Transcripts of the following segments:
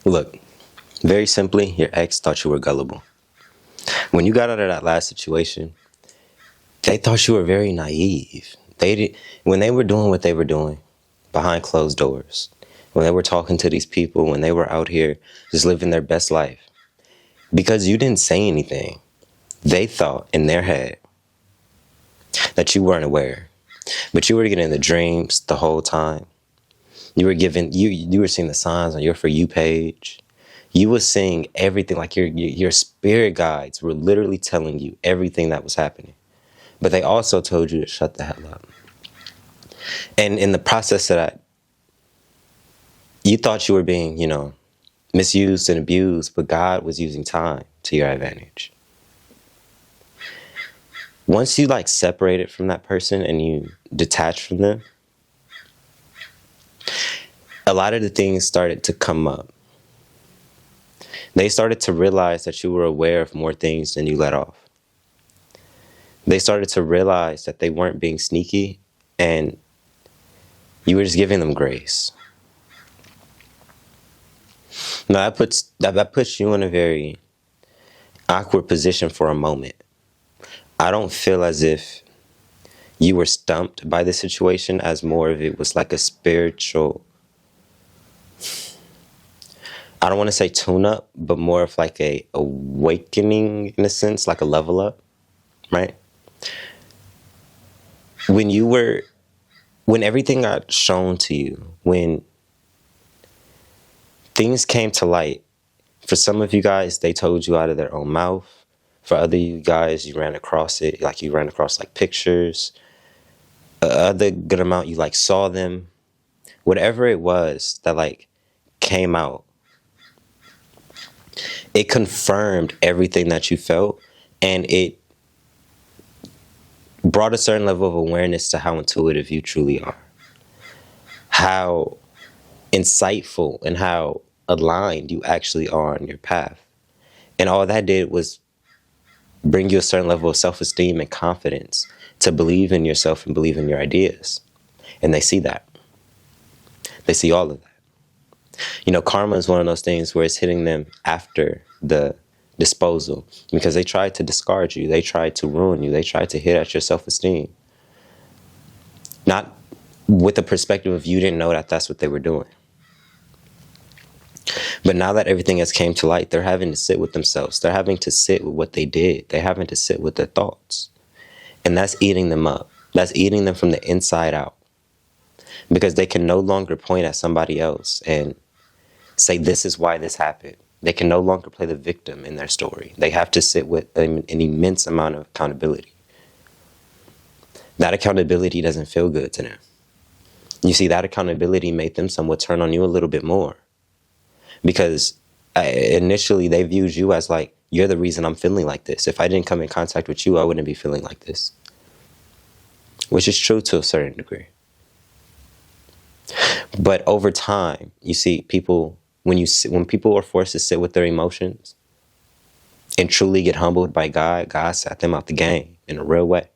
Look, very simply, your ex thought you were gullible. When you got out of that last situation, they thought you were very naive. When they were doing what they were doing behind closed doors, when they were talking to these people, when they were out here just living their best life, because you didn't say anything, they thought in their head that you weren't aware. But you were getting the dreams the whole time. You were seeing the signs on your For You page. You were seeing everything, like your spirit guides were literally telling you everything that was happening. But they also told you to shut the hell up. And in the process of that, you thought you were being, misused and abused, but God was using time to your advantage. Once you separated from that person and you detached from them, a lot of the things started to come up. They started to realize that you were aware of more things than you let off. They started to realize that they weren't being sneaky and you were just giving them grace. Now that puts you in a very awkward position for a moment. I don't feel as if you were stumped by the situation, as more of it was like a spiritual, I don't want to say tune up, but more of like a awakening in a sense, like a level up, right? When everything got shown to you, when things came to light, for some of you guys, they told you out of their own mouth. For other you guys, you ran across it, you ran across pictures. Other good amount, you saw them. Whatever it was that came out, it confirmed everything that you felt, and it brought a certain level of awareness to how intuitive you truly are, how insightful and how aligned you actually are on your path. And all that did was bring you a certain level of self-esteem and confidence to believe in yourself and believe in your ideas. And they see that. They see all of that. Karma is one of those things where it's hitting them after the disposal, because they tried to discard you. They tried to ruin you. They tried to hit at your self-esteem. Not with the perspective of you didn't know that that's what they were doing. But now that everything has came to light, they're having to sit with themselves. They're having to sit with what they did. They're having to sit with their thoughts. And that's eating them up. That's eating them from the inside out. Because they can no longer point at somebody else and say, this is why this happened. They can no longer play the victim in their story. They have to sit with an immense amount of accountability. That accountability doesn't feel good to them. You see, that accountability made them somewhat turn on you a little bit more. Because initially they viewed you as you're the reason I'm feeling like this. If I didn't come in contact with you, I wouldn't be feeling like this. Which is true to a certain degree. But over time, you see, people, when people are forced to sit with their emotions and truly get humbled by God, God sat them out the game in a real way.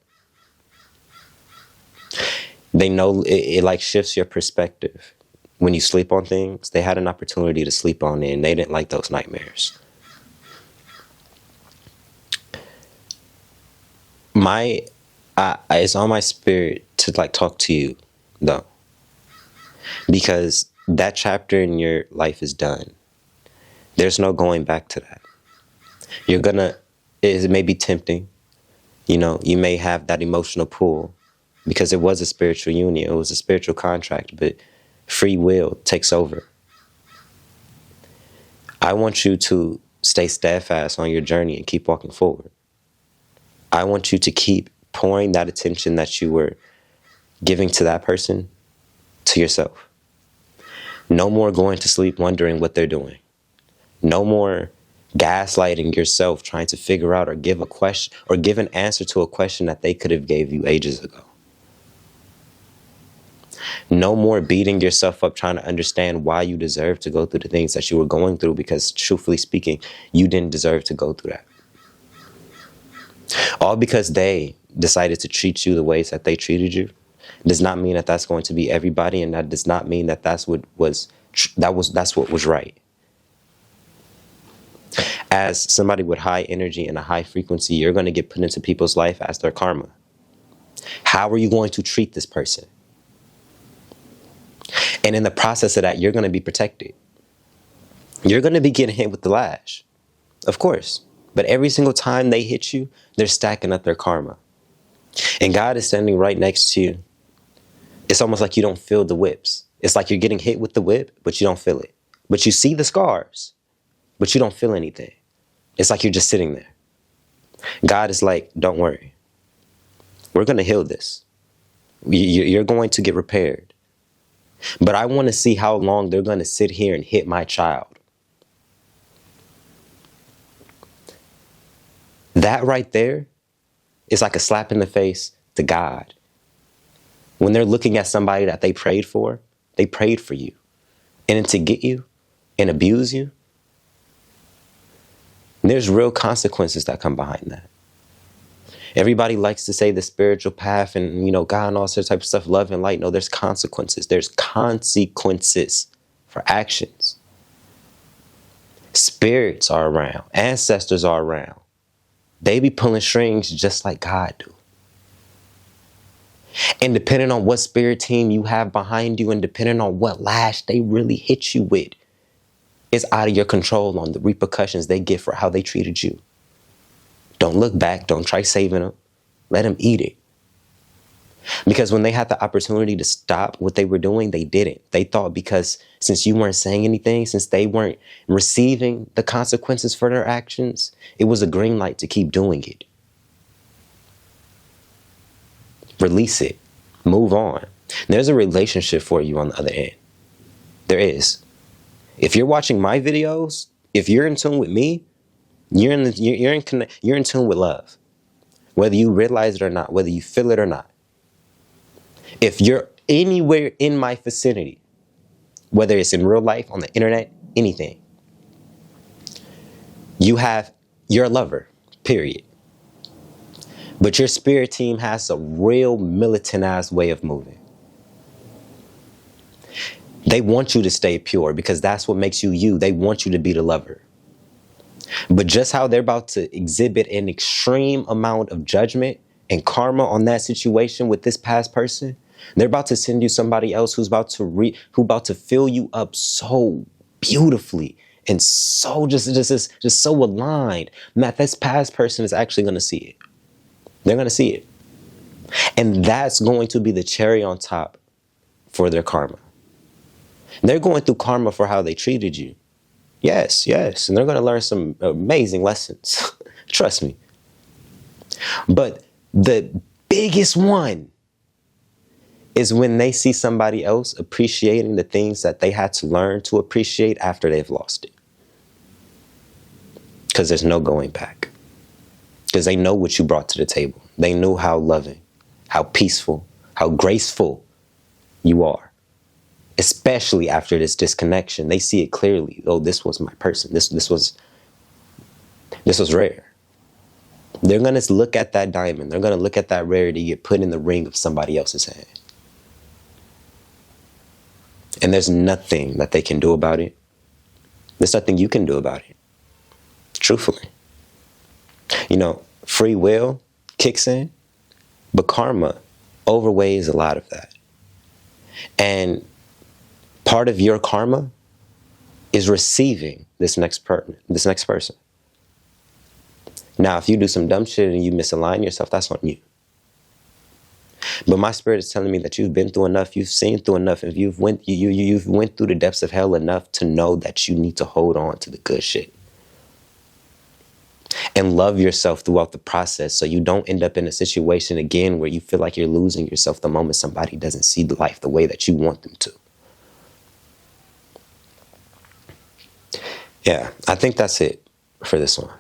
They know it shifts your perspective. When you sleep on things, they had an opportunity to sleep on it, and they didn't like those nightmares. It's on my spirit to talk to you, though, because that chapter in your life is done. There's no going back to that. It may be tempting, you may have that emotional pull, because it was a spiritual union, it was a spiritual contract, but free will takes over. I want you to stay steadfast on your journey and keep walking forward. I want you to keep pouring that attention that you were giving to that person to yourself. No more going to sleep wondering what they're doing. No more gaslighting yourself, trying to figure out or give a question or give an answer to a question that they could have gave you ages ago. No more beating yourself up trying to understand why you deserve to go through the things that you were going through, because truthfully speaking, you didn't deserve to go through that. All because they decided to treat you the ways that they treated you does not mean that that's going to be everybody, and that does not mean that that's what was right. As somebody with high energy and a high frequency, you're going to get put into people's life as their karma. How are you going to treat this person? And in the process of that, you're going to be protected. You're going to be getting hit with the lash, of course. But every single time they hit you, they're stacking up their karma. And God is standing right next to you. It's almost like you don't feel the whips. It's like you're getting hit with the whip, but you don't feel it. But you see the scars, but you don't feel anything. It's like you're just sitting there. God is like, don't worry. We're going to heal this. You're going to get repaired. But I want to see how long they're going to sit here and hit my child. That right there is like a slap in the face to God. When they're looking at somebody that they prayed for you. And then to get you and abuse you, there's real consequences that come behind that. Everybody likes to say the spiritual path and, God and all sorts of type of stuff, love and light. No, there's consequences. There's consequences for actions. Spirits are around. Ancestors are around. They be pulling strings just like God do. And depending on what spirit team you have behind you and depending on what lash they really hit you with, it's out of your control on the repercussions they get for how they treated you. Don't look back. Don't try saving them. Let them eat it. Because when they had the opportunity to stop what they were doing, they didn't. They thought because since you weren't saying anything, since they weren't receiving the consequences for their actions, it was a green light to keep doing it. Release it. Move on. There's a relationship for you on the other end. There is. If you're watching my videos, if you're in tune with me, you're in tune with love. Whether you realize it or not, whether you feel it or not. If you're anywhere in my vicinity, whether it's in real life, on the internet, anything, you're a lover, period. But your spirit team has a real militant-ass way of moving. They want you to stay pure because that's what makes you you. They want you to be the lover. But just how they're about to exhibit an extreme amount of judgment and karma on that situation with this past person, they're about to send you somebody else who's about to fill you up so beautifully and so just so aligned that this past person is actually going to see it. They're going to see it. And that's going to be the cherry on top for their karma. They're going through karma for how they treated you. Yes. And they're going to learn some amazing lessons. Trust me. But the biggest one is when they see somebody else appreciating the things that they had to learn to appreciate after they've lost it. Because there's no going back. Because they know what you brought to the table. They knew how loving, how peaceful, how graceful you are. Especially after this disconnection. They see it clearly. Oh, this was my person. This was rare. They're going to look at that diamond. They're going to look at that rarity get put in the ring of somebody else's hand. And there's nothing that they can do about it. There's nothing you can do about it. Truthfully. Free will kicks in, but karma overweighs a lot of that. And part of your karma is receiving this next person. Now, if you do some dumb shit and you misalign yourself, that's on you. But my spirit is telling me that you've been through enough, you've seen through enough, and you've went through the depths of hell enough to know that you need to hold on to the good shit. And love yourself throughout the process so you don't end up in a situation again where you feel like you're losing yourself the moment somebody doesn't see the life the way that you want them to. Yeah, I think that's it for this one.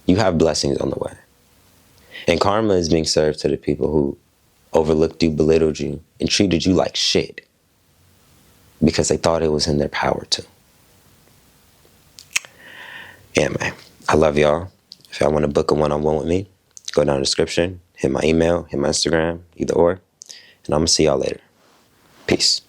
You have blessings on the way. And karma is being served to the people who overlooked you, belittled you, and treated you like shit because they thought it was in their power to. Yeah, man. I love y'all. If y'all want to book a one-on-one with me, go down in the description, hit my email, hit my Instagram, either or. And I'm going to see y'all later. Peace.